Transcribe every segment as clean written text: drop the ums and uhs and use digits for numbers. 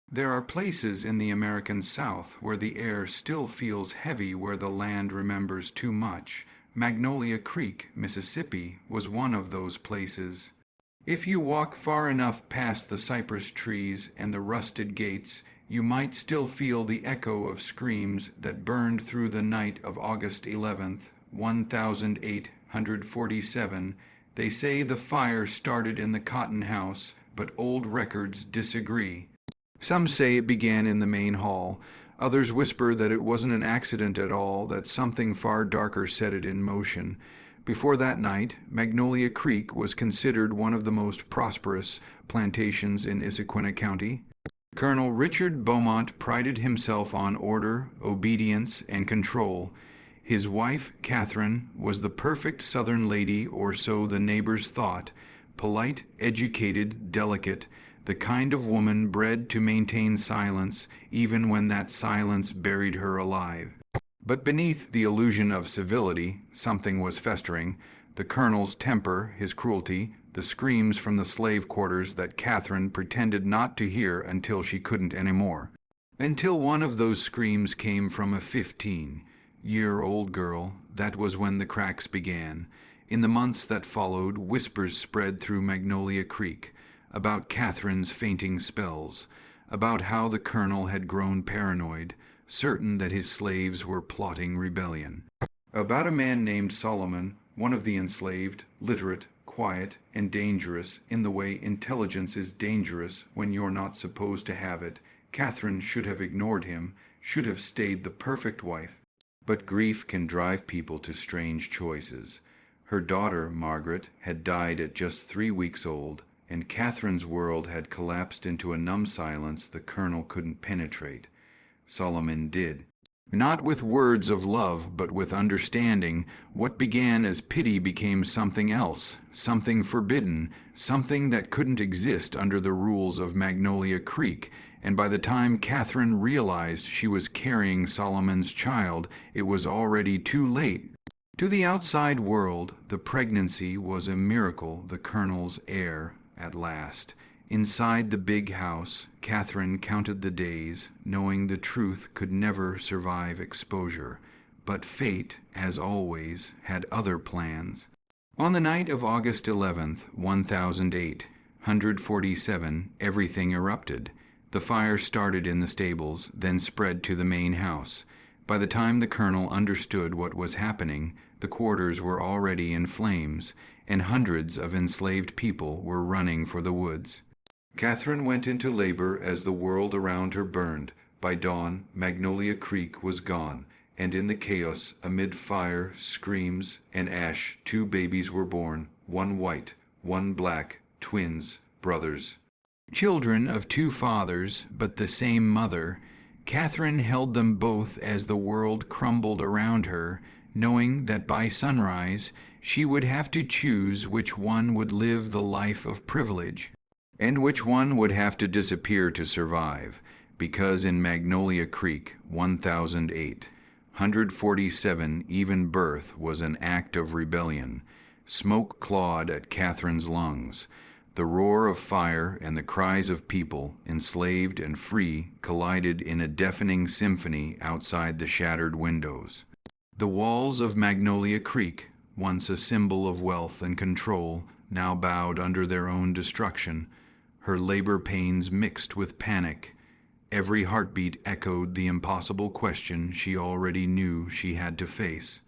There are places in the American South where the air still feels heavy where the land remembers too much. Magnolia Creek, Mississippi, was one of those places. If you walk far enough past the cypress trees and the rusted gates, you might still feel the echo of screams that burned through the night of August 11th, 1847. They say the fire started in the cotton house, but old records disagree. Some say it began in the main hall. Others whisper that it wasn't an accident at all, that something far darker set it in motion. Before that night, Magnolia Creek was considered one of the most prosperous plantations in Issaquah County. Colonel Richard Bowmont prided himself on order, obedience, and control. His wife, Catherine, was the perfect Southern lady, or so the neighbors thought, polite, educated, delicate, the kind of woman bred to maintain silence, even when that silence buried her alive. But beneath the illusion of civility, something was festering. The colonel's temper, his cruelty, the screams from the slave quarters that Catherine pretended not to hear until she couldn't anymore. Until one of those screams came from a 15-year-old girl. That was when the cracks began. In the months that followed, whispers spread through Magnolia Creek about Catherine's fainting spells, about how the colonel had grown paranoid, certain that his slaves were plotting rebellion, about a man named Solomon, one of the enslaved, literate, quiet, and dangerous in the way intelligence is dangerous when you're not supposed to have it. Catherine should have ignored him, should have stayed the perfect wife. But grief can drive people to strange choices. Her daughter, Margaret, had died at just 3 weeks old, and Catherine's world had collapsed into a numb silence the colonel couldn't penetrate. Solomon did. Not with words of love, but with understanding. What began as pity became something else, something forbidden, something that couldn't exist under the rules of Magnolia Creek, and by the time Catherine realized she was carrying Solomon's child, it was already too late. To the outside world, the pregnancy was a miracle, the colonel's heir, at last. Inside the big house, Catherine counted the days, knowing the truth could never survive exposure. But fate, as always, had other plans. On the night of August 11th, 1847, everything erupted. The fire started in the stables, then spread to the main house. By the time the colonel understood what was happening, the quarters were already in flames, and hundreds of enslaved people were running for the woods. Catherine went into labor as the world around her burned. By dawn, Magnolia Creek was gone, and in the chaos, amid fire, screams, and ash, 2 babies were born, one white, one black, twins, brothers. Children of 2 fathers, but the same mother, Catherine held them both as the world crumbled around her, knowing that by sunrise she would have to choose which one would live the life of privilege, and which one would have to disappear to survive, because in Magnolia Creek, 147, even birth was an act of rebellion. Smoke clawed at Catherine's lungs. The roar of fire and the cries of people, enslaved and free, collided in a deafening symphony outside the shattered windows. The walls of Magnolia Creek, once a symbol of wealth and control, now bowed under their own destruction. Her labor pains mixed with panic. Every heartbeat echoed the impossible question she already knew she had to face.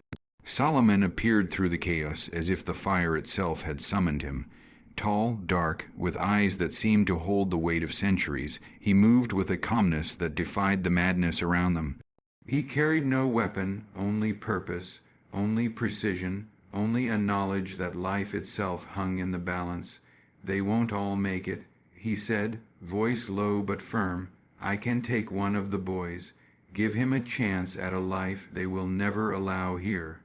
Solomon appeared through the chaos as if the fire itself had summoned him. Tall, dark, with eyes that seemed to hold the weight of centuries, he moved with a calmness that defied the madness around them. He carried no weapon, only purpose, only precision, only a knowledge that life itself hung in the balance. "They won't all make it," he said, voice low but firm. "I can take one of the boys. Give him a chance at a life they will never allow here."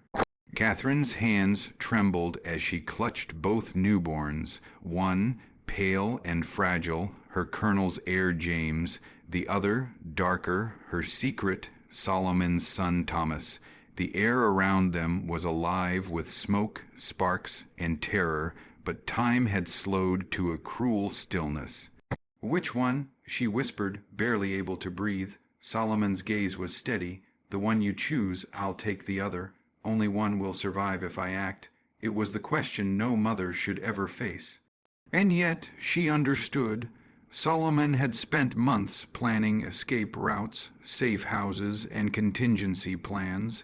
Catherine's hands trembled as she clutched both newborns, one, pale and fragile, her colonel's heir James, the other, darker, her secret, Solomon's son Thomas. The air around them was alive with smoke, sparks, and terror, but time had slowed to a cruel stillness. "Which one?" She whispered, barely able to breathe. Solomon's gaze was steady. "The one you choose, I'll take the other. Only one will survive if I act." It was the question no mother should ever face. And yet she understood. Solomon had spent months planning escape routes, safe houses, and contingency plans.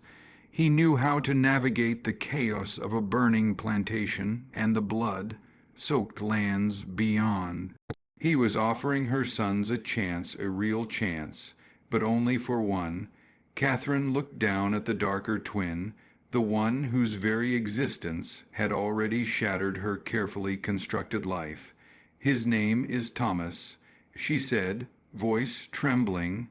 He knew how to navigate the chaos of a burning plantation and the blood-soaked lands beyond. He was offering her sons a chance, a real chance, but only for one. Catherine looked down at the darker twin, the one whose very existence had already shattered her carefully constructed life. "His name is Thomas," she said, voice trembling.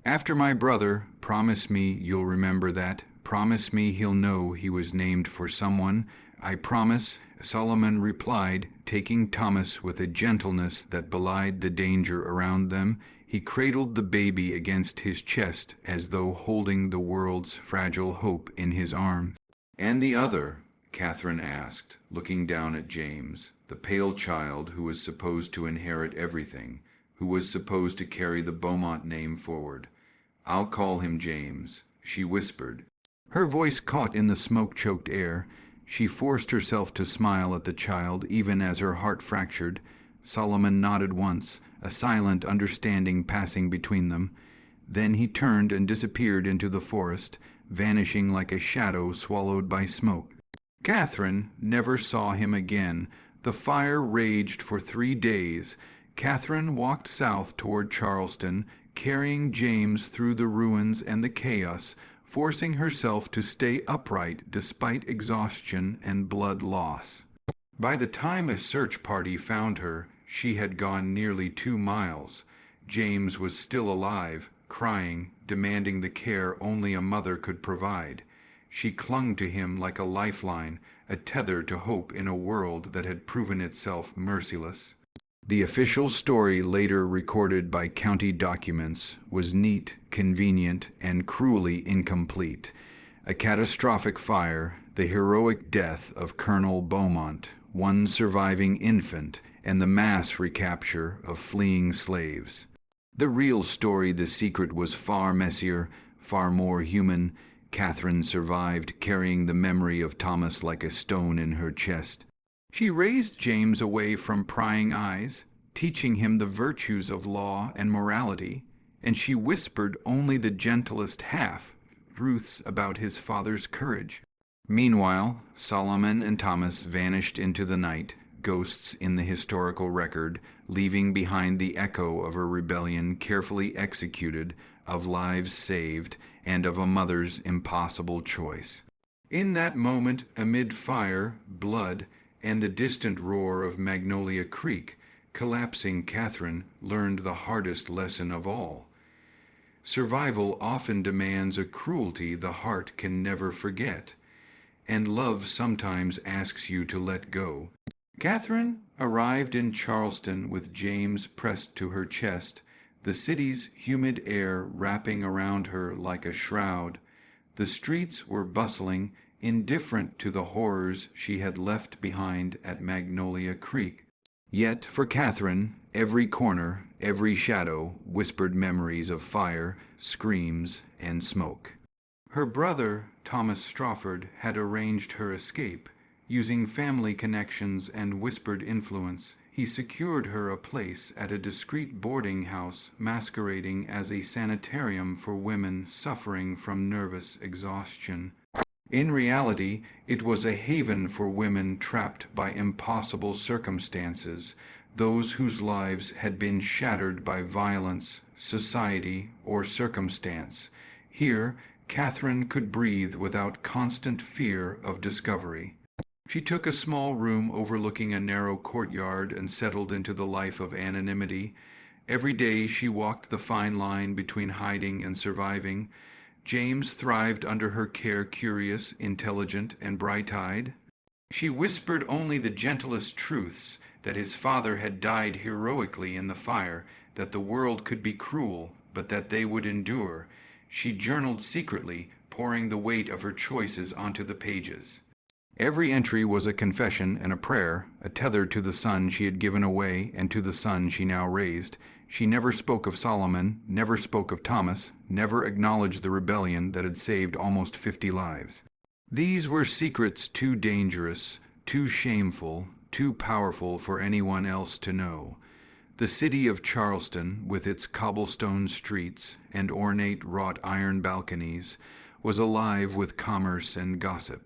"After my brother, promise me you'll remember that. Promise me he'll know he was named for someone." "I promise," Solomon replied, taking Thomas with a gentleness that belied the danger around them. He cradled the baby against his chest as though holding the world's fragile hope in his arms. "And the other?" Catherine asked, looking down at James, the pale child who was supposed to inherit everything, who was supposed to carry the Bowmont name forward. "I'll call him James," she whispered. Her voice caught in the smoke-choked air. She forced herself to smile at the child, even as her heart fractured. Solomon nodded once, a silent understanding passing between them. Then he turned and disappeared into the forest, vanishing like a shadow swallowed by smoke. Catherine never saw him again. The fire raged for 3 days. Catherine walked south toward Charleston, carrying James through the ruins and the chaos, forcing herself to stay upright despite exhaustion and blood loss. By the time a search party found her, she had gone nearly 2 miles. James was still alive, crying, demanding the care only a mother could provide. She clung to him like a lifeline, a tether to hope in a world that had proven itself merciless. The official story, later recorded by county documents, was neat, convenient, and cruelly incomplete. A catastrophic fire, the heroic death of Colonel Bowmont, one surviving infant, and the mass recapture of fleeing slaves. The real story, the secret, was far messier, far more human. Catherine survived, carrying the memory of Thomas like a stone in her chest. She raised James away from prying eyes, teaching him the virtues of law and morality, and she whispered only the gentlest half-truths about his father's courage. Meanwhile, Solomon and Thomas vanished into the night, ghosts in the historical record, leaving behind the echo of a rebellion carefully executed, of lives saved, and of a mother's impossible choice. In that moment, amid fire, blood, and the distant roar of Magnolia Creek, collapsing Catherine learned the hardest lesson of all. Survival often demands a cruelty the heart can never forget, and love sometimes asks you to let go. Catherine arrived in Charleston with James pressed to her chest, the city's humid air wrapping around her like a shroud. The streets were bustling, indifferent to the horrors she had left behind at Magnolia Creek. Yet for Catherine, every corner, every shadow whispered memories of fire, screams, and smoke. Her brother, Thomas Strawford, had arranged her escape. Using family connections and whispered influence, he secured her a place at a discreet boarding house masquerading as a sanitarium for women suffering from nervous exhaustion. In reality, it was a haven for women trapped by impossible circumstances, those whose lives had been shattered by violence, society, or circumstance. Here, Catherine could breathe without constant fear of discovery. She took a small room overlooking a narrow courtyard and settled into the life of anonymity. Every day she walked the fine line between hiding and surviving. James thrived under her care, curious, intelligent, and bright-eyed. She whispered only the gentlest truths, that his father had died heroically in the fire, that the world could be cruel, but that they would endure. She journaled secretly, pouring the weight of her choices onto the pages. Every entry was a confession and a prayer, a tether to the son she had given away and to the son she now raised. She never spoke of Solomon, never spoke of Thomas, never acknowledged the rebellion that had saved almost 50 lives. These were secrets too dangerous, too shameful, too powerful for anyone else to know. The city of Charleston, with its cobblestone streets and ornate wrought iron balconies, was alive with commerce and gossip.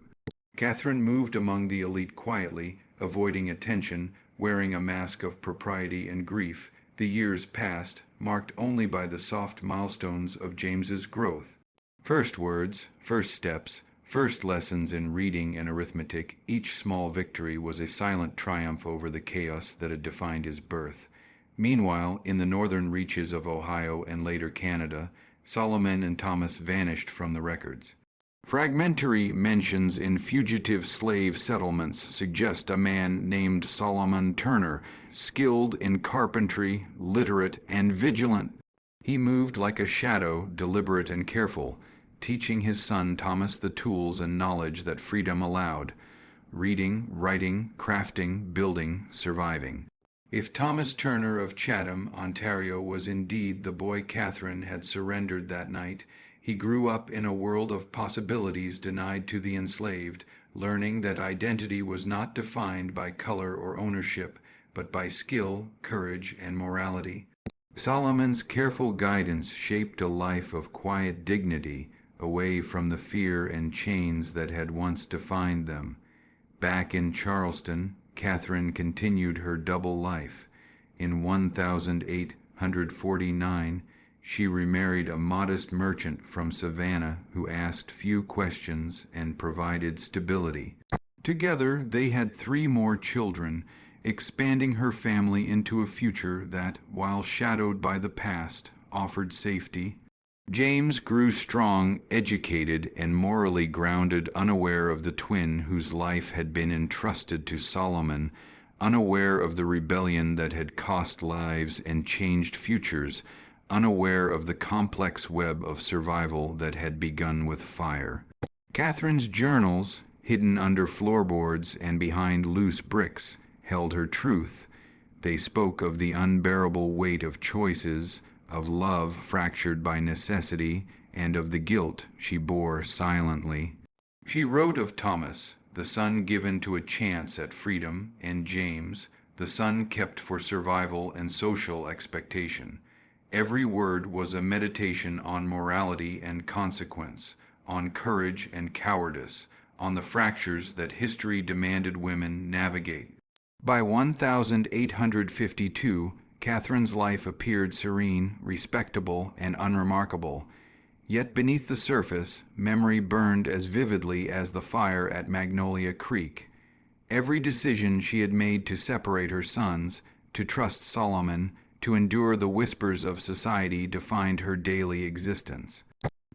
Catherine moved among the elite quietly, avoiding attention, wearing a mask of propriety and grief. The years passed, marked only by the soft milestones of James's growth. First words, first steps, first lessons in reading and arithmetic. Each small victory was a silent triumph over the chaos that had defined his birth. Meanwhile, in the northern reaches of Ohio and later Canada, Solomon and Thomas vanished from the records. Fragmentary mentions in fugitive slave settlements suggest a man named Solomon Turner, skilled in carpentry, literate, and vigilant. He moved like a shadow, deliberate and careful, teaching his son Thomas the tools and knowledge that freedom allowed: reading, writing, crafting, building, surviving. If Thomas Turner of Chatham, Ontario, was indeed the boy Catherine had surrendered that night, he grew up in a world of possibilities denied to the enslaved, learning that identity was not defined by color or ownership, but by skill, courage, and morality. Solomon's careful guidance shaped a life of quiet dignity, away from the fear and chains that had once defined them. Back in Charleston, Catherine continued her double life. In 1849, she remarried a modest merchant from Savannah who asked few questions and provided stability. Together, they had 3 more children, expanding her family into a future that, while shadowed by the past, offered safety. James grew strong, educated, and morally grounded, unaware of the twin whose life had been entrusted to Solomon, unaware of the rebellion that had cost lives and changed futures, unaware of the complex web of survival that had begun with fire. Catherine's journals, hidden under floorboards and behind loose bricks, held her truth. They spoke of the unbearable weight of choices, of love fractured by necessity, and of the guilt she bore silently. She wrote of Thomas, the son given to a chance at freedom, and James, the son kept for survival and social expectation. Every word was a meditation on morality and consequence, on courage and cowardice, on the fractures that history demanded women navigate. By 1852, Catherine's life appeared serene, respectable, and unremarkable. Yet beneath the surface, memory burned as vividly as the fire at Magnolia Creek. Every decision she had made to separate her sons, to trust Solomon, to endure the whispers of society defined her daily existence.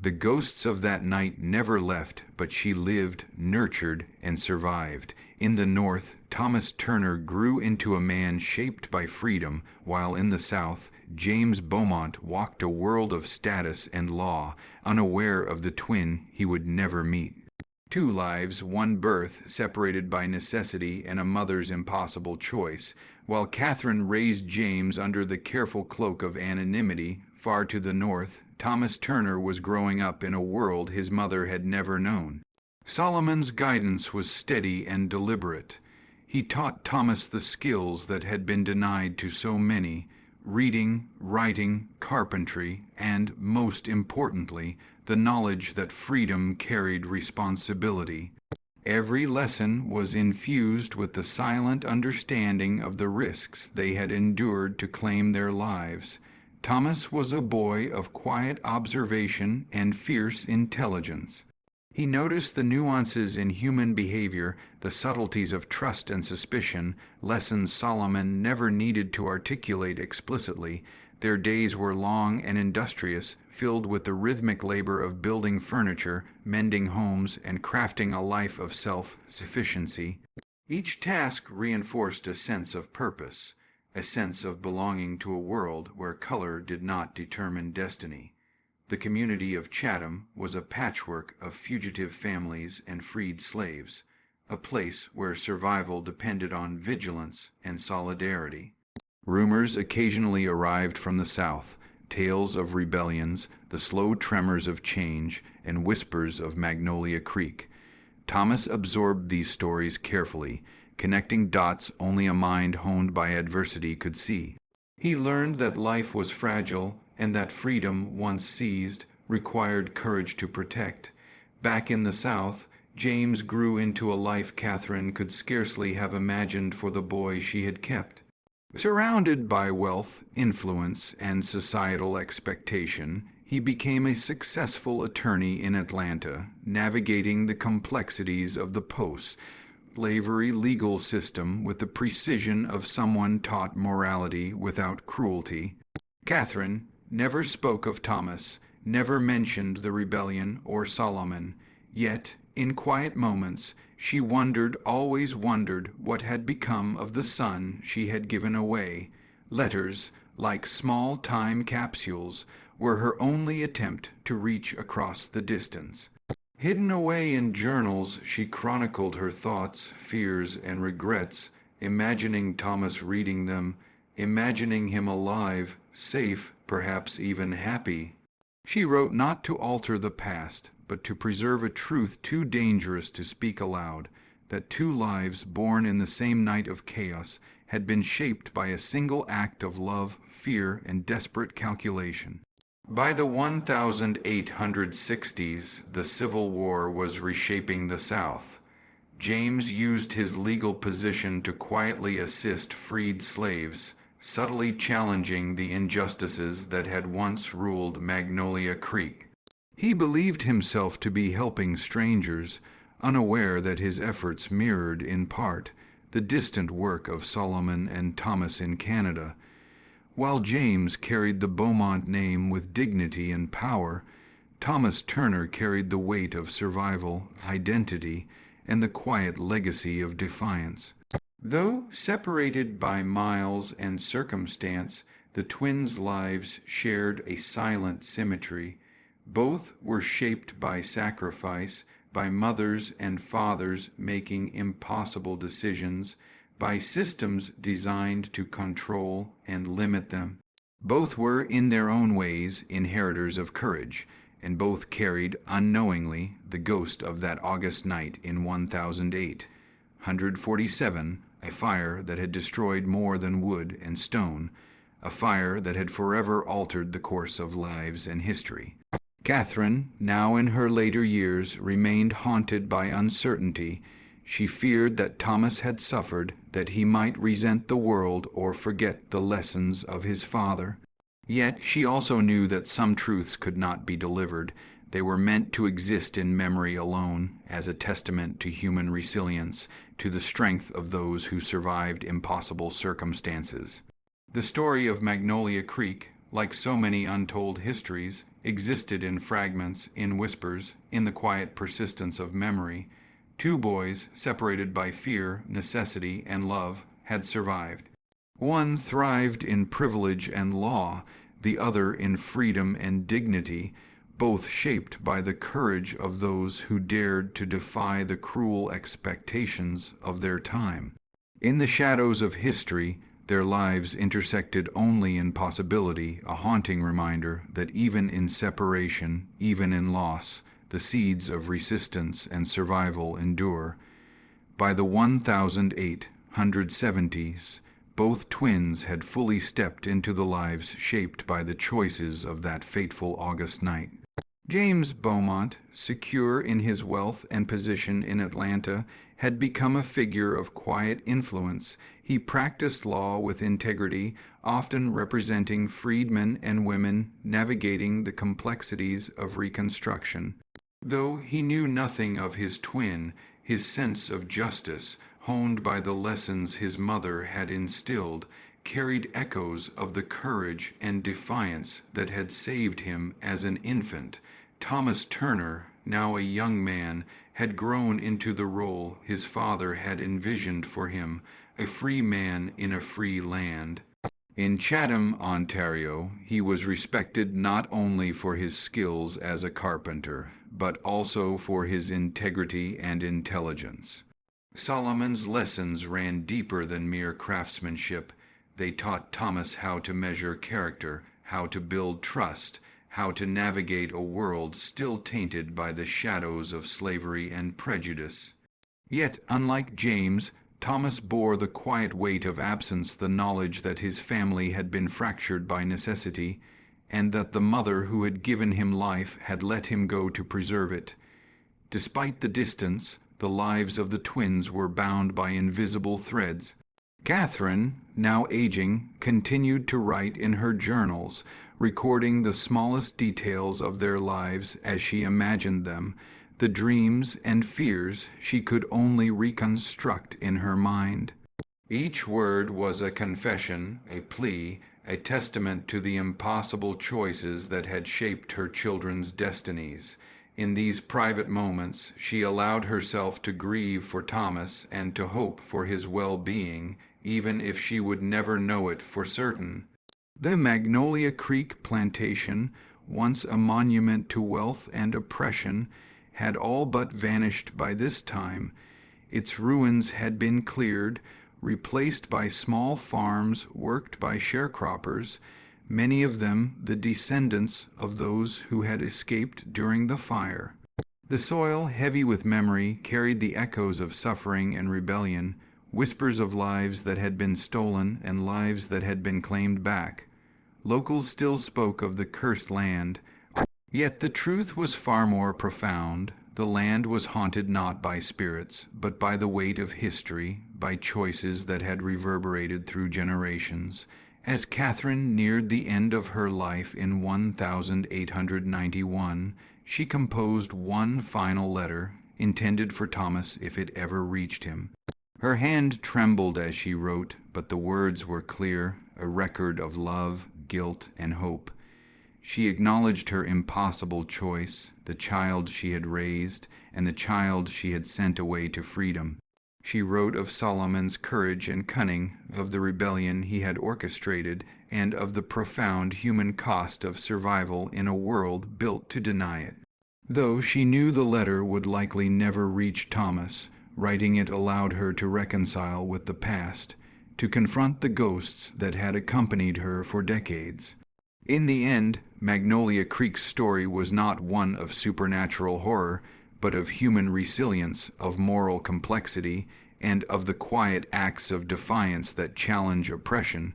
The ghosts of that night never left, but she lived, nurtured, and survived. In the North, Thomas Turner grew into a man shaped by freedom, while in the South, James Bowmont walked a world of status and law, unaware of the twin he would never meet. 2 lives, 1 birth, separated by necessity and a mother's impossible choice. While Catherine raised James under the careful cloak of anonymity, far to the north, Thomas Turner was growing up in a world his mother had never known. Solomon's guidance was steady and deliberate. He taught Thomas the skills that had been denied to so many: reading, writing, carpentry, and, most importantly, the knowledge that freedom carried responsibility. Every lesson was infused with the silent understanding of the risks they had endured to claim their lives. Thomas was a boy of quiet observation and fierce intelligence. He noticed the nuances in human behavior, the subtleties of trust and suspicion, lessons Solomon never needed to articulate explicitly. Their days were long and industrious, filled with the rhythmic labor of building furniture, mending homes, and crafting a life of self-sufficiency. Each task reinforced a sense of purpose, a sense of belonging to a world where color did not determine destiny. The community of Chatham was a patchwork of fugitive families and freed slaves, a place where survival depended on vigilance and solidarity. Rumors occasionally arrived from the south, tales of rebellions, the slow tremors of change, and whispers of Magnolia Creek. Thomas absorbed these stories carefully, connecting dots only a mind honed by adversity could see. He learned that life was fragile and that freedom, once seized, required courage to protect. Back in the South, James grew into a life Catherine could scarcely have imagined for the boy she had kept. Surrounded by wealth, influence, and societal expectation, he became a successful attorney in Atlanta, navigating the complexities of the post-slavery legal system with the precision of someone taught morality without cruelty. Catherine never spoke of Thomas, never mentioned the rebellion or Solomon, yet, in quiet moments, she always wondered what had become of the son she had given away. Letters, like small time capsules, were her only attempt to reach across the distance. Hidden away in journals, she chronicled her thoughts, fears, and regrets, imagining Thomas reading them, imagining him alive, safe, perhaps even happy. She wrote not to alter the past, but to preserve a truth too dangerous to speak aloud, that two lives born in the same night of chaos had been shaped by a single act of love, fear, and desperate calculation. By the 1860s, the Civil War was reshaping the South. James used his legal position to quietly assist freed slaves, subtly challenging the injustices that had once ruled Magnolia Creek. He believed himself to be helping strangers, unaware that his efforts mirrored, in part, the distant work of Solomon and Thomas in Canada. While James carried the Bowmont name with dignity and power, Thomas Turner carried the weight of survival, identity, and the quiet legacy of defiance. Though separated by miles and circumstance, the twins' lives shared a silent symmetry. Both were shaped by sacrifice, by mothers and fathers making impossible decisions, by systems designed to control and limit them. Both were, in their own ways, inheritors of courage, and both carried, unknowingly, the ghost of that August night in 1008. 147, a fire that had destroyed more than wood and stone, a fire that had forever altered the course of lives and history. Catherine, now in her later years, remained haunted by uncertainty. She feared that Thomas had suffered, that he might resent the world or forget the lessons of his father. Yet she also knew that some truths could not be delivered. They were meant to exist in memory alone, as a testament to human resilience, to the strength of those who survived impossible circumstances. The story of Magnolia Creek, like so many untold histories, existed in fragments, in whispers, in the quiet persistence of memory. Two boys, separated by fear, necessity, and love, had survived. One thrived in privilege and law, the other in freedom and dignity, both shaped by the courage of those who dared to defy the cruel expectations of their time. In the shadows of history, their lives intersected only in possibility, a haunting reminder that even in separation, even in loss, the seeds of resistance and survival endure. By the 1870s, both twins had fully stepped into the lives shaped by the choices of that fateful August night. James Bowmont, secure in his wealth and position in Atlanta, had become a figure of quiet influence. He practiced law with integrity, often representing freedmen and women navigating the complexities of Reconstruction. Though he knew nothing of his twin, his sense of justice, honed by the lessons his mother had instilled, carried echoes of the courage and defiance that had saved him as an infant. Thomas Turner, now a young man, had grown into the role his father had envisioned for him, a free man in a free land. In Chatham, Ontario, he was respected not only for his skills as a carpenter, but also for his integrity and intelligence. Solomon's lessons ran deeper than mere craftsmanship. They taught Thomas how to measure character, how to build trust, how to navigate a world still tainted by the shadows of slavery and prejudice. Yet, unlike James, Thomas bore the quiet weight of absence, the knowledge that his family had been fractured by necessity, and that the mother who had given him life had let him go to preserve it. Despite the distance, the lives of the twins were bound by invisible threads. Catherine, now aging, continued to write in her journals, recording the smallest details of their lives as she imagined them, the dreams and fears she could only reconstruct in her mind. Each word was a confession, a plea, a testament to the impossible choices that had shaped her children's destinies. In these private moments, she allowed herself to grieve for Thomas and to hope for his well-being, even if she would never know it for certain. The Magnolia Creek plantation, once a monument to wealth and oppression, had all but vanished by this time. Its ruins had been cleared, replaced by small farms worked by sharecroppers, many of them the descendants of those who had escaped during the fire. The soil, heavy with memory, carried the echoes of suffering and rebellion, whispers of lives that had been stolen and lives that had been claimed back. Locals still spoke of the cursed land, yet the truth was far more profound. The land was haunted not by spirits, but by the weight of history, by choices that had reverberated through generations. As Catherine neared the end of her life in 1891, she composed one final letter, intended for Thomas if it ever reached him. Her hand trembled as she wrote, but the words were clear, a record of love, guilt, and hope. She acknowledged her impossible choice, the child she had raised, and the child she had sent away to freedom. She wrote of Solomon's courage and cunning, of the rebellion he had orchestrated, and of the profound human cost of survival in a world built to deny it. Though she knew the letter would likely never reach Thomas, writing it allowed her to reconcile with the past, to confront the ghosts that had accompanied her for decades. In the end, Magnolia Creek's story was not one of supernatural horror, but of human resilience, of moral complexity, and of the quiet acts of defiance that challenge oppression.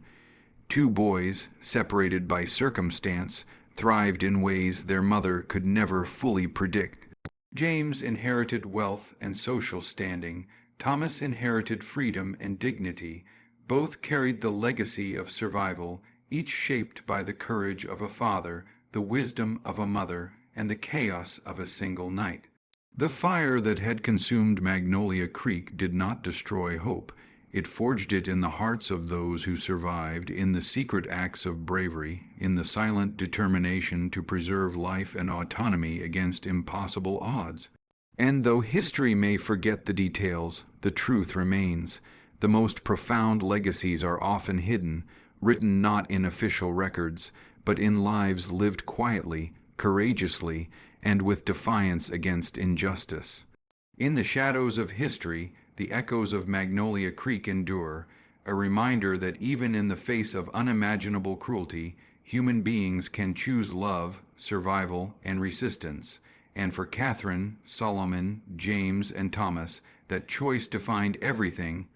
Two boys, separated by circumstance, thrived in ways their mother could never fully predict. James inherited wealth and social standing. Thomas inherited freedom and dignity. Both carried the legacy of survival, each shaped by the courage of a father, the wisdom of a mother, and the chaos of a single night. The fire that had consumed Magnolia Creek did not destroy hope. It forged it in the hearts of those who survived, in the secret acts of bravery, in the silent determination to preserve life and autonomy against impossible odds. And though history may forget the details, the truth remains. The most profound legacies are often hidden, written not in official records, but in lives lived quietly, courageously, and with defiance against injustice. In the shadows of history, the echoes of Magnolia Creek endure, a reminder that even in the face of unimaginable cruelty, human beings can choose love, survival, and resistance. And for Catherine, Solomon, James, and Thomas, that choice defined everything.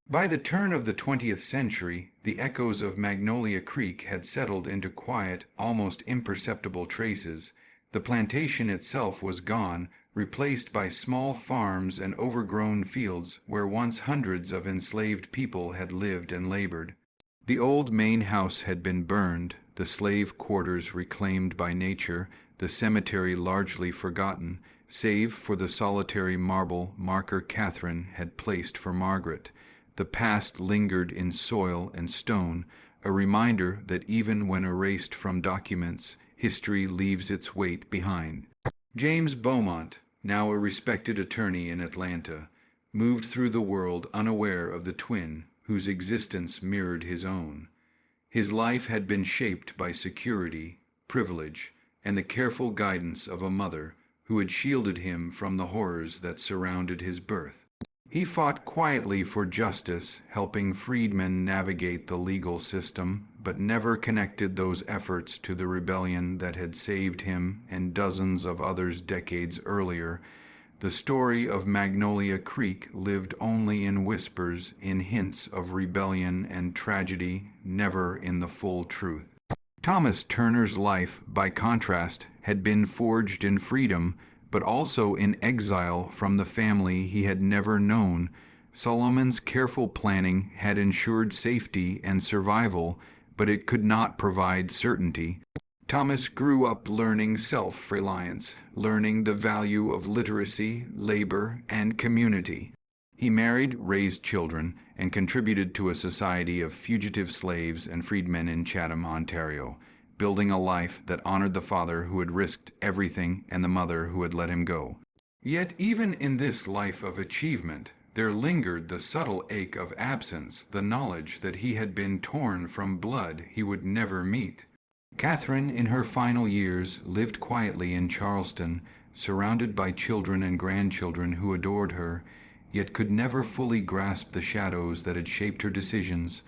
By the turn of the 20th century, the echoes of Magnolia Creek had settled into quiet, almost imperceptible traces. The plantation itself was gone, replaced by small farms and overgrown fields where once hundreds of enslaved people had lived and labored. The old main house had been burned, the slave quarters reclaimed by nature, the cemetery largely forgotten, save for the solitary marble marker Catherine had placed for Margaret. The past lingered in soil and stone, a reminder that even when erased from documents, history leaves its weight behind. James Bowmont, now a respected attorney in Atlanta, moved through the world unaware of the twin whose existence mirrored his own. His life had been shaped by security, privilege, and the careful guidance of a mother who had shielded him from the horrors that surrounded his birth. He fought quietly for justice, helping freedmen navigate the legal system, but never connected those efforts to the rebellion that had saved him and dozens of others decades earlier. The story of Magnolia Creek lived only in whispers, in hints of rebellion and tragedy, never in the full truth. Thomas Turner's life, by contrast, had been forged in freedom, but also in exile from the family he had never known. Solomon's careful planning had ensured safety and survival, but it could not provide certainty. Thomas grew up learning self-reliance, learning the value of literacy, labor, and community. He married, raised children, and contributed to a society of fugitive slaves and freedmen in Chatham, Ontario, building a life that honored the father who had risked everything and the mother who had let him go. Yet even in this life of achievement, there lingered the subtle ache of absence, the knowledge that he had been torn from blood he would never meet. Catherine, in her final years, lived quietly in Charleston, surrounded by children and grandchildren who adored her, yet could never fully grasp the shadows that had shaped her decisions.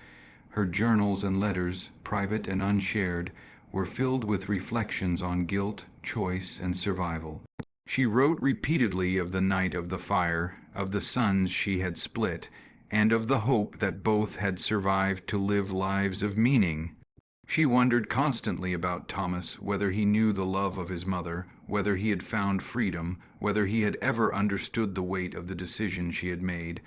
Her journals and letters, private and unshared, were filled with reflections on guilt, choice, and survival. She wrote repeatedly of the night of the fire, of the sons she had split, and of the hope that both had survived to live lives of meaning. She wondered constantly about Thomas, whether he knew the love of his mother, whether he had found freedom, whether he had ever understood the weight of the decision she had made.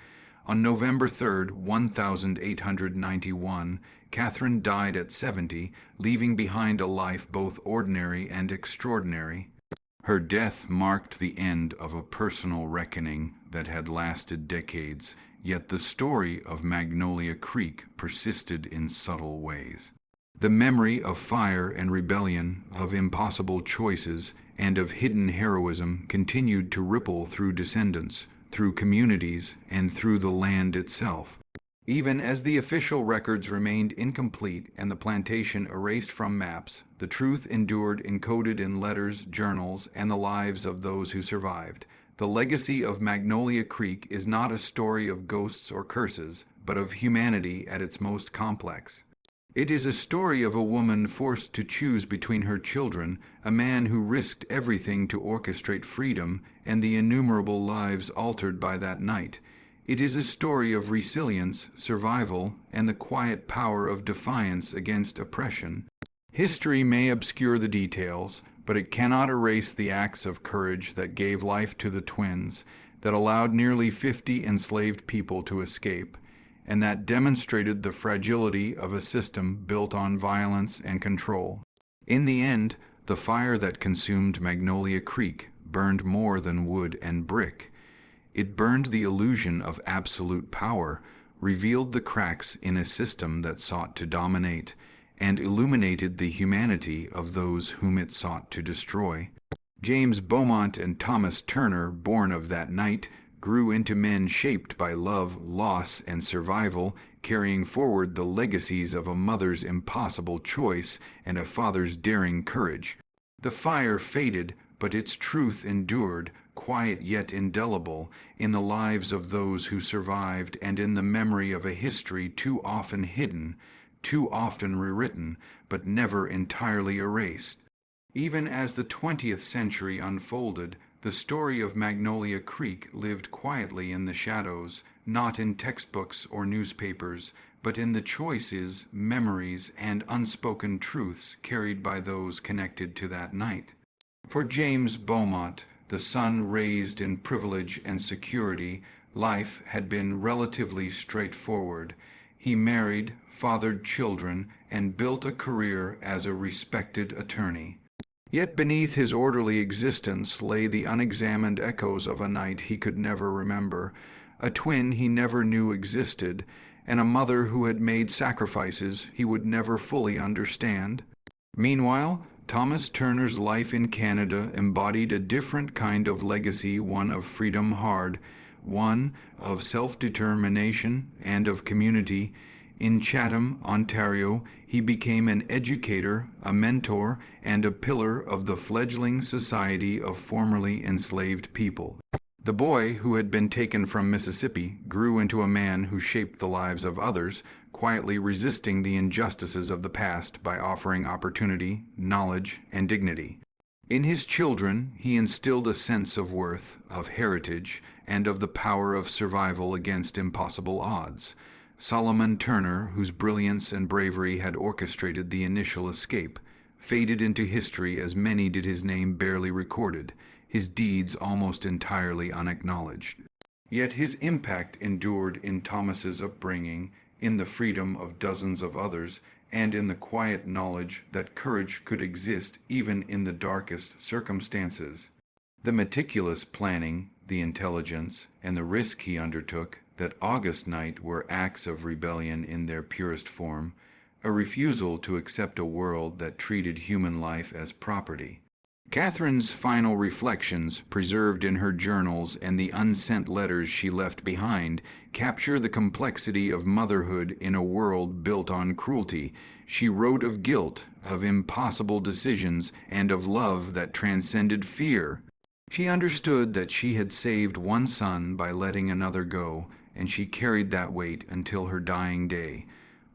On November 3rd, 1891, Catherine died at 70, leaving behind a life both ordinary and extraordinary. Her death marked the end of a personal reckoning that had lasted decades, yet the story of Magnolia Creek persisted in subtle ways. The memory of fire and rebellion, of impossible choices, and of hidden heroism continued to ripple through descendants, through communities, and through the land itself. Even as the official records remained incomplete and the plantation erased from maps, the truth endured encoded in letters, journals, and the lives of those who survived. The legacy of Magnolia Creek is not a story of ghosts or curses, but of humanity at its most complex. It is a story of a woman forced to choose between her children, a man who risked everything to orchestrate freedom, and the innumerable lives altered by that night. It is a story of resilience, survival, and the quiet power of defiance against oppression. History may obscure the details, but it cannot erase the acts of courage that gave life to the twins, that allowed nearly 50 enslaved people to escape, and that demonstrated the fragility of a system built on violence and control. In the end, the fire that consumed Magnolia Creek burned more than wood and brick. It burned the illusion of absolute power, revealed the cracks in a system that sought to dominate, and illuminated the humanity of those whom it sought to destroy. James Bowmont and Thomas Turner, born of that night, grew into men shaped by love, loss, and survival, carrying forward the legacies of a mother's impossible choice and a father's daring courage. The fire faded, but its truth endured, quiet yet indelible, in the lives of those who survived and in the memory of a history too often hidden, too often rewritten, but never entirely erased. Even as the 20th century unfolded, the story of Magnolia Creek lived quietly in the shadows, not in textbooks or newspapers, but in the choices, memories, and unspoken truths carried by those connected to that night. For James Bowmont, the son raised in privilege and security, life had been relatively straightforward. He married, fathered children, and built a career as a respected attorney. Yet beneath his orderly existence lay the unexamined echoes of a night he could never remember, a twin he never knew existed, and a mother who had made sacrifices he would never fully understand. Meanwhile, Thomas Turner's life in Canada embodied a different kind of legacy, one of freedom hard, one of self-determination and of community. In Chatham, Ontario, he became an educator, a mentor, and a pillar of the fledgling society of formerly enslaved people. The boy, who had been taken from Mississippi, grew into a man who shaped the lives of others, quietly resisting the injustices of the past by offering opportunity, knowledge, and dignity. In his children, he instilled a sense of worth, of heritage, and of the power of survival against impossible odds. Solomon Turner, whose brilliance and bravery had orchestrated the initial escape, faded into history as many did his name barely recorded, his deeds almost entirely unacknowledged. Yet his impact endured in Thomas's upbringing, in the freedom of dozens of others, and in the quiet knowledge that courage could exist even in the darkest circumstances. The meticulous planning, the intelligence, and the risk he undertook that August night were acts of rebellion in their purest form, a refusal to accept a world that treated human life as property. Catherine's final reflections, preserved in her journals and the unsent letters she left behind, capture the complexity of motherhood in a world built on cruelty. She wrote of guilt, of impossible decisions, and of love that transcended fear. She understood that she had saved one son by letting another go, and she carried that weight until her dying day.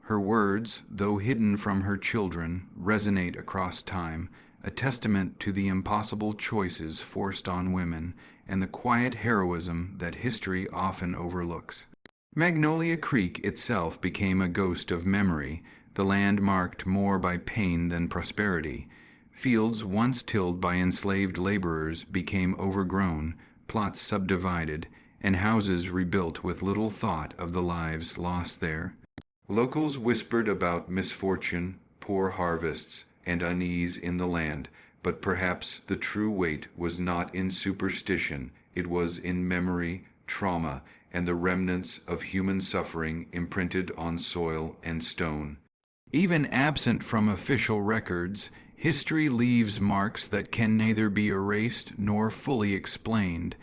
Her words, though hidden from her children, resonate across time, a testament to the impossible choices forced on women and the quiet heroism that history often overlooks. Magnolia Creek itself became a ghost of memory, the land marked more by pain than prosperity. Fields once tilled by enslaved laborers became overgrown, plots subdivided, and houses rebuilt with little thought of the lives lost there. Locals whispered about misfortune, poor harvests, and unease in the land, but perhaps the true weight was not in superstition, it was in memory, trauma, and the remnants of human suffering imprinted on soil and stone. Even absent from official records, history leaves marks that can neither be erased nor fully explained.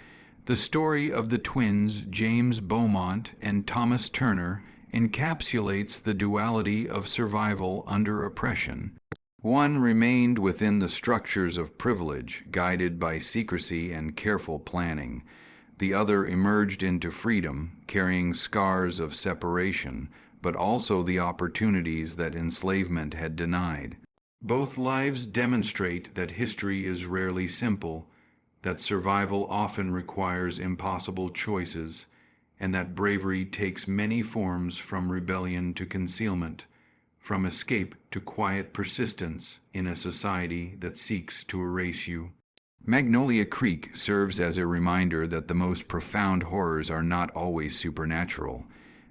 The story of the twins James Bowmont and Thomas Turner encapsulates the duality of survival under oppression. One remained within the structures of privilege, guided by secrecy and careful planning. The other emerged into freedom, carrying scars of separation, but also the opportunities that enslavement had denied. Both lives demonstrate that history is rarely simple, that survival often requires impossible choices, and that bravery takes many forms from rebellion to concealment, from escape to quiet persistence in a society that seeks to erase you. Magnolia Creek serves as a reminder that the most profound horrors are not always supernatural.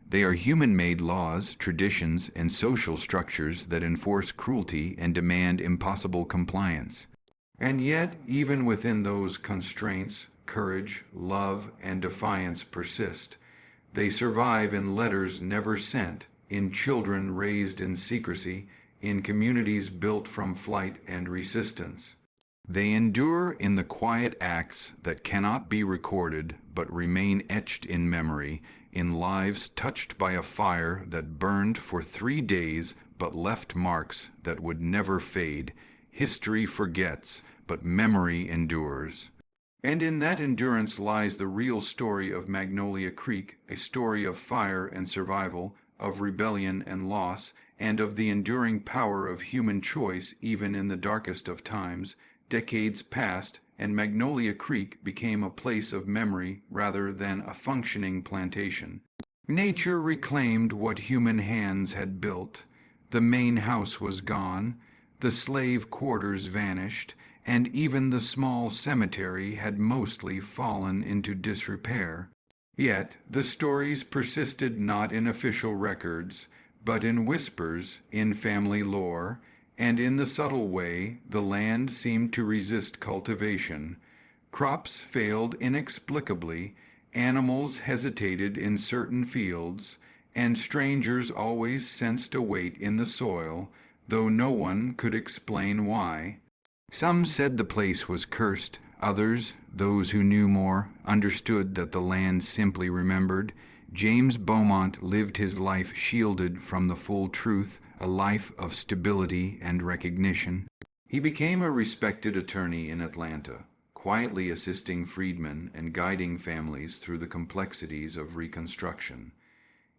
They are human-made laws, traditions, and social structures that enforce cruelty and demand impossible compliance. And yet, even within those constraints, courage, love, and defiance persist. They survive in letters never sent, in children raised in secrecy, in communities built from flight and resistance. They endure in the quiet acts that cannot be recorded but remain etched in memory, in lives touched by a fire that burned for 3 days but left marks that would never fade. History forgets, but memory endures. And in that endurance lies the real story of Magnolia Creek, a story of fire and survival, of rebellion and loss, and of the enduring power of human choice even in the darkest of times. Decades passed, and Magnolia Creek became a place of memory rather than a functioning plantation. Nature reclaimed what human hands had built. The main house was gone, the slave quarters vanished, and even the small cemetery had mostly fallen into disrepair. Yet the stories persisted not in official records, but in whispers, in family lore, and in the subtle way the land seemed to resist cultivation. Crops failed inexplicably, animals hesitated in certain fields, and strangers always sensed a weight in the soil, though no one could explain why. Some said the place was cursed. Others, those who knew more, understood that the land simply remembered. James Bowmont lived his life shielded from the full truth, a life of stability and recognition. He became a respected attorney in Atlanta, quietly assisting freedmen and guiding families through the complexities of Reconstruction.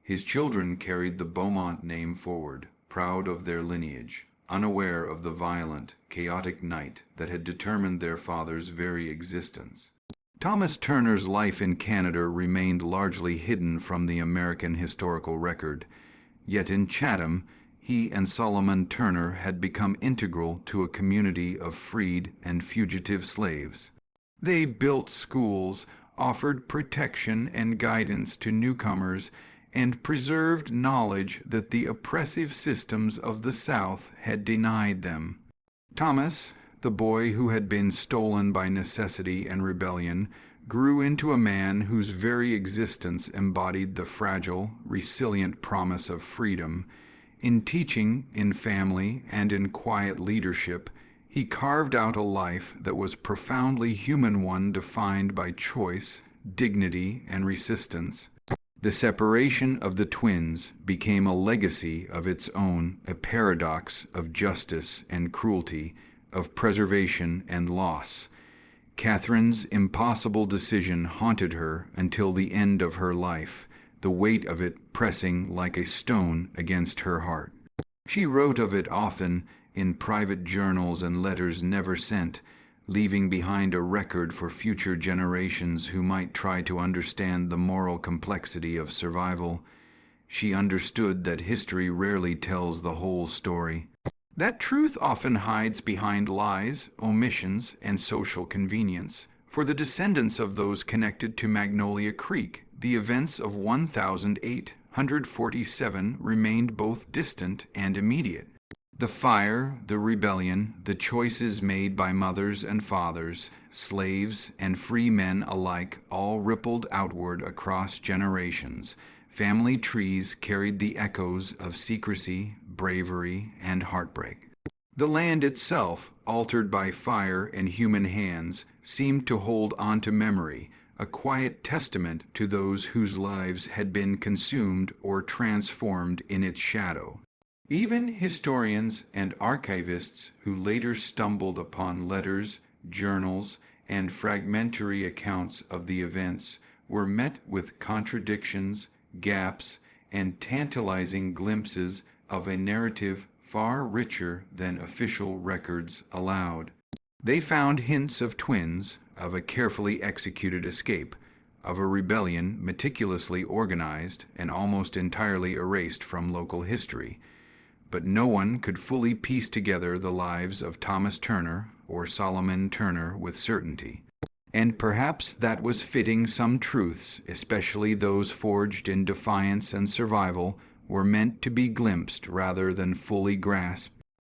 His children carried the Bowmont name forward, proud of their lineage, unaware of the violent, chaotic night that had determined their father's very existence. Thomas Turner's life in Canada remained largely hidden from the American historical record, yet in Chatham, he and Solomon Turner had become integral to a community of freed and fugitive slaves. They built schools, offered protection and guidance to newcomers, and preserved knowledge that the oppressive systems of the South had denied them. Thomas, the boy who had been stolen by necessity and rebellion, grew into a man whose very existence embodied the fragile, resilient promise of freedom. In teaching, in family, and in quiet leadership, he carved out a life that was profoundly human, one defined by choice, dignity, and resistance. The separation of the twins became a legacy of its own, a paradox of justice and cruelty, of preservation and loss. Catherine's impossible decision haunted her until the end of her life, the weight of it pressing like a stone against her heart. She wrote of it often in private journals and letters never sent, leaving behind a record for future generations who might try to understand the moral complexity of survival. She understood that history rarely tells the whole story, that truth often hides behind lies, omissions, and social convenience. For the descendants of those connected to Magnolia Creek, the events of 1847 remained both distant and immediate. The fire, the rebellion, the choices made by mothers and fathers, slaves and free men alike, all rippled outward across generations. Family trees carried the echoes of secrecy, bravery, and heartbreak. The land itself, altered by fire and human hands, seemed to hold on to memory, a quiet testament to those whose lives had been consumed or transformed in its shadow. Even historians and archivists who later stumbled upon letters, journals, and fragmentary accounts of the events were met with contradictions, gaps, and tantalizing glimpses of a narrative far richer than official records allowed. They found hints of twins, of a carefully executed escape, of a rebellion meticulously organized and almost entirely erased from local history. But no one could fully piece together the lives of Thomas Turner or Solomon Turner with certainty. And perhaps that was fitting. Some truths, especially those forged in defiance and survival, were meant to be glimpsed rather than fully grasped.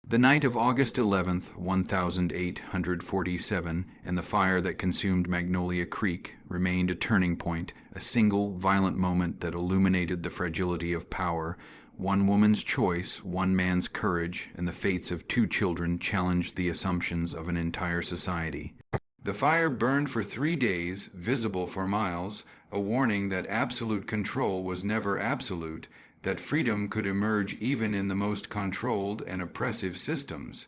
The night of August 11th, 1847, and the fire that consumed Magnolia Creek remained a turning point, a single violent moment that illuminated the fragility of power. One woman's choice, one man's courage, and the fates of two children challenged the assumptions of an entire society. The fire burned for 3 days, visible for miles, a warning that absolute control was never absolute, that freedom could emerge even in the most controlled and oppressive systems.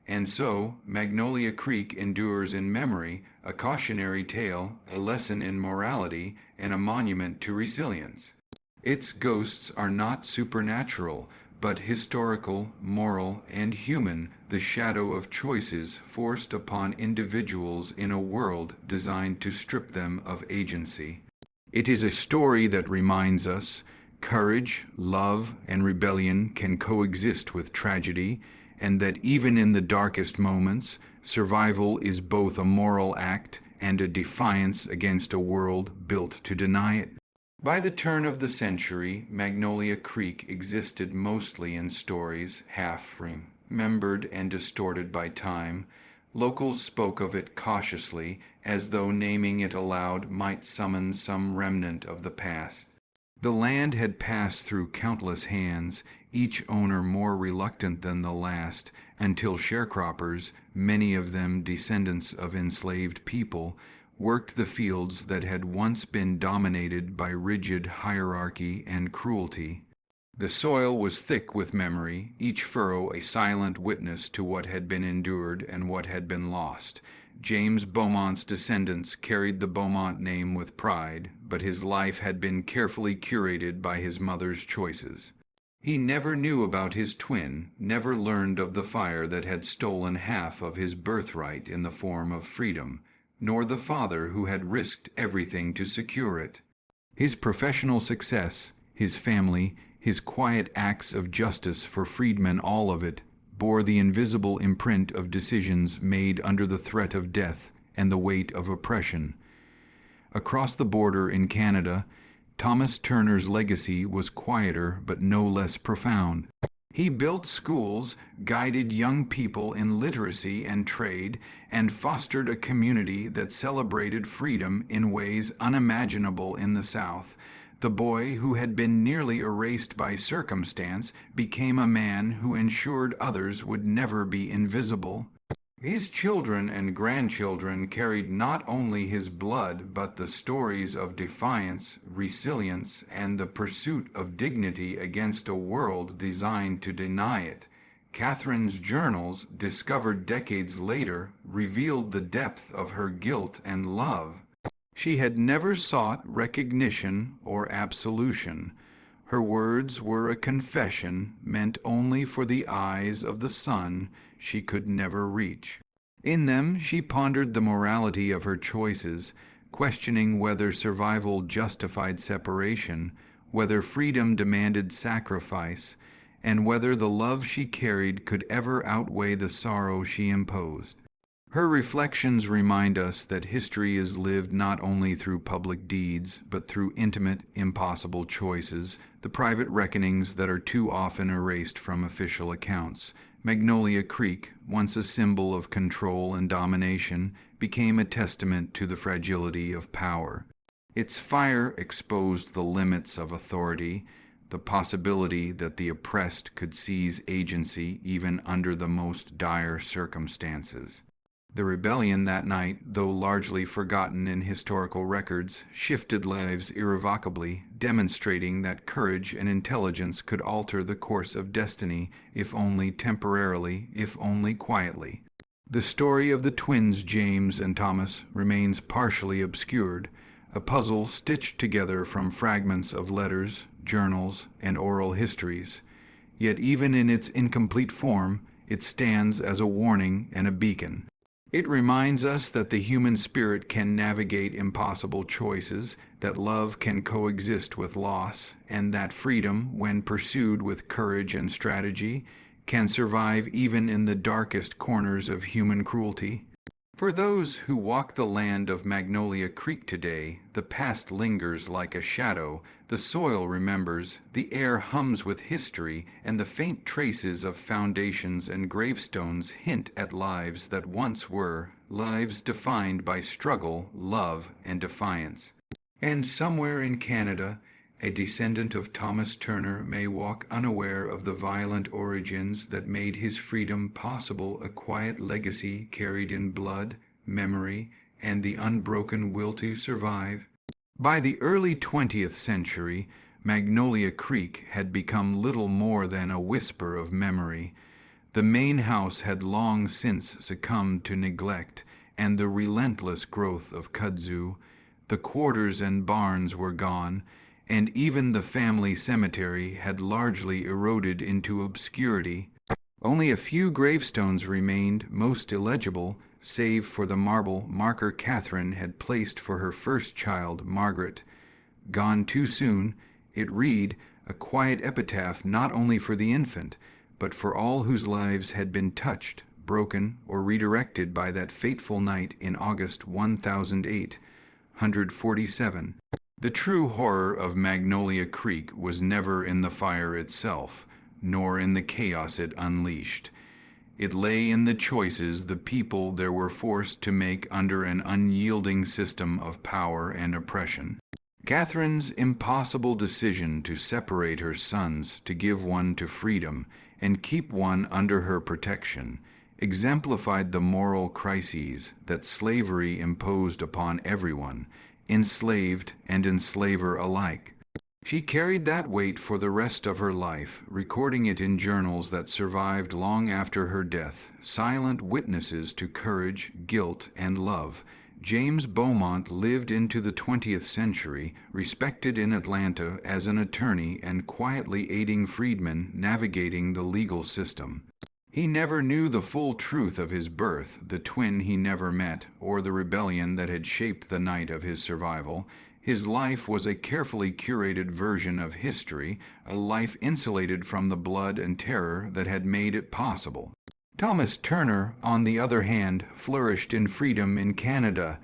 And so, Magnolia Creek endures in memory, a cautionary tale, a lesson in morality, and a monument to resilience. Its ghosts are not supernatural, but historical, moral, and human, the shadow of choices forced upon individuals in a world designed to strip them of agency. It is a story that reminds us courage, love, and rebellion can coexist with tragedy, and that even in the darkest moments, survival is both a moral act and a defiance against a world built to deny it. By the turn of the century, Magnolia Creek existed mostly in stories, half remembered and distorted by time. Locals spoke of it cautiously, as though naming it aloud might summon some remnant of the past. The land had passed through countless hands, each owner more reluctant than the last, until sharecroppers, many of them descendants of enslaved people, worked the fields that had once been dominated by rigid hierarchy and cruelty. The soil was thick with memory, each furrow a silent witness to what had been endured and what had been lost. James Beaumont's descendants carried the Bowmont name with pride, but his life had been carefully curated by his mother's choices. He never knew about his twin, never learned of the fire that had stolen half of his birthright in the form of freedom, nor the father who had risked everything to secure it. His professional success, his family, his quiet acts of justice for freedmen, all of it, bore the invisible imprint of decisions made under the threat of death and the weight of oppression. Across the border in Canada, Thomas Turner's legacy was quieter but no less profound. He built schools, guided young people in literacy and trade, and fostered a community that celebrated freedom in ways unimaginable in the South. The boy who had been nearly erased by circumstance became a man who ensured others would never be invisible. His children and grandchildren carried not only his blood, but the stories of defiance, resilience, and the pursuit of dignity against a world designed to deny it. Catherine's journals, discovered decades later, revealed the depth of her guilt and love. She had never sought recognition or absolution. Her words were a confession meant only for the eyes of the son she could never reach. In them she pondered the morality of her choices, questioning whether survival justified separation, whether freedom demanded sacrifice, and whether the love she carried could ever outweigh the sorrow she imposed. Her reflections remind us that history is lived not only through public deeds, but through intimate, impossible choices, the private reckonings that are too often erased from official accounts. Magnolia Creek, once a symbol of control and domination, became a testament to the fragility of power. Its fire exposed the limits of authority, the possibility that the oppressed could seize agency even under the most dire circumstances. The rebellion that night, though largely forgotten in historical records, shifted lives irrevocably, demonstrating that courage and intelligence could alter the course of destiny, if only temporarily, if only quietly. The story of the twins James and Thomas remains partially obscured, a puzzle stitched together from fragments of letters, journals, and oral histories. Yet even in its incomplete form, it stands as a warning and a beacon. It reminds us that the human spirit can navigate impossible choices, that love can coexist with loss, and that freedom, when pursued with courage and strategy, can survive even in the darkest corners of human cruelty. For those who walk the land of Magnolia Creek today, the past lingers like a shadow, the soil remembers, the air hums with history, and the faint traces of foundations and gravestones hint at lives that once were, lives defined by struggle, love, and defiance. And somewhere in Canada, a descendant of Thomas Turner may walk unaware of the violent origins that made his freedom possible, a quiet legacy carried in blood, memory, and the unbroken will to survive. By the early 20th century, Magnolia Creek had become little more than a whisper of memory. The main house had long since succumbed to neglect and the relentless growth of kudzu. The quarters and barns were gone, and even the family cemetery had largely eroded into obscurity. Only a few gravestones remained, most illegible, save for the marble marker Catherine had placed for her first child, Margaret. Gone too soon, it read, a quiet epitaph not only for the infant, but for all whose lives had been touched, broken, or redirected by that fateful night in August 1008, 147. The true horror of Magnolia Creek was never in the fire itself, nor in the chaos it unleashed. It lay in the choices the people there were forced to make under an unyielding system of power and oppression. Catherine's impossible decision to separate her sons, to give one to freedom, and keep one under her protection, exemplified the moral crises that slavery imposed upon everyone, enslaved and enslaver alike. She carried that weight for the rest of her life, recording it in journals that survived long after her death, silent witnesses to courage, guilt, and love. James Bowmont lived into the 20th century, respected in Atlanta as an attorney and quietly aiding freedmen navigating the legal system. He never knew the full truth of his birth, the twin he never met, or the rebellion that had shaped the night of his survival. His life was a carefully curated version of history, a life insulated from the blood and terror that had made it possible. Thomas Turner, on the other hand, flourished in freedom in Canada,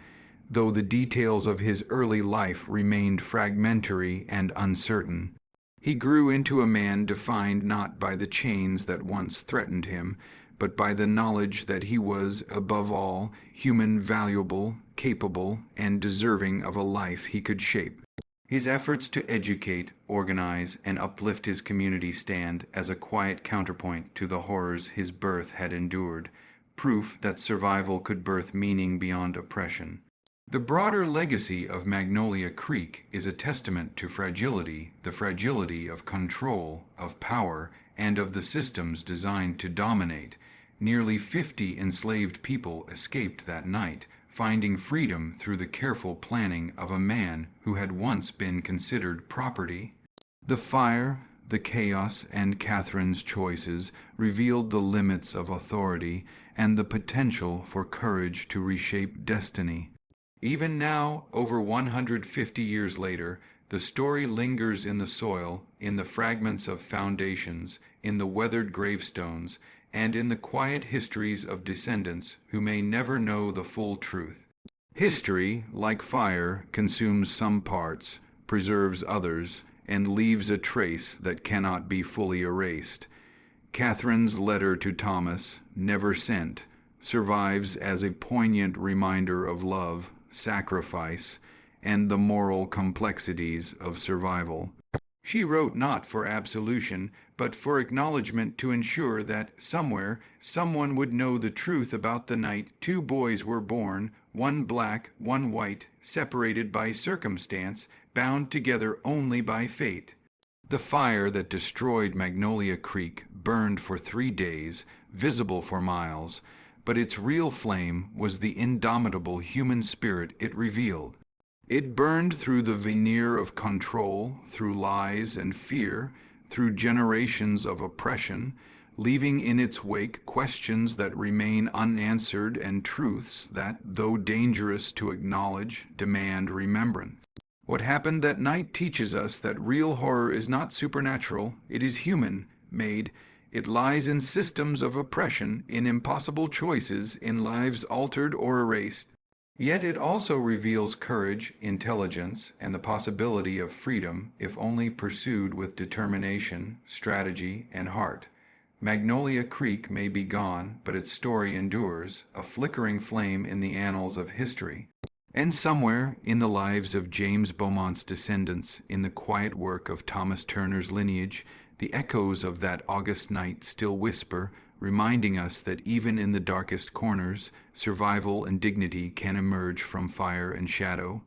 though the details of his early life remained fragmentary and uncertain. He grew into a man defined not by the chains that once threatened him, but by the knowledge that he was, above all, human, valuable, capable, and deserving of a life he could shape. His efforts to educate, organize, and uplift his community stand as a quiet counterpoint to the horrors his birth had endured, proof that survival could birth meaning beyond oppression. The broader legacy of Magnolia Creek is a testament to fragility, the fragility of control, of power, and of the systems designed to dominate. Nearly 50 enslaved people escaped that night, finding freedom through the careful planning of a man who had once been considered property. The fire, the chaos, and Catherine's choices revealed the limits of authority and the potential for courage to reshape destiny. Even now, over 150 years later, the story lingers in the soil, in the fragments of foundations, in the weathered gravestones, and in the quiet histories of descendants who may never know the full truth. History, like fire, consumes some parts, preserves others, and leaves a trace that cannot be fully erased. Catherine's letter to Thomas, never sent, survives as a poignant reminder of love, sacrifice, and the moral complexities of survival. She wrote not for absolution, but for acknowledgement, to ensure that somewhere someone would know the truth about the night 2 boys were born, one black, one white, separated by circumstance, bound together only by fate. The fire that destroyed Magnolia Creek burned for 3 days, visible for miles, but its real flame was the indomitable human spirit it revealed. It burned through the veneer of control, through lies and fear, through generations of oppression, leaving in its wake questions that remain unanswered and truths that, though dangerous to acknowledge, demand remembrance. What happened that night teaches us that real horror is not supernatural, it is human-made. It lies in systems of oppression, in impossible choices, in lives altered or erased. Yet it also reveals courage, intelligence, and the possibility of freedom if only pursued with determination, strategy, and heart. Magnolia Creek may be gone, but its story endures, a flickering flame in the annals of history. And somewhere in the lives of James Beaumont's descendants, in the quiet work of Thomas Turner's lineage, the echoes of that August night still whisper, reminding us that even in the darkest corners, survival and dignity can emerge from fire and shadow.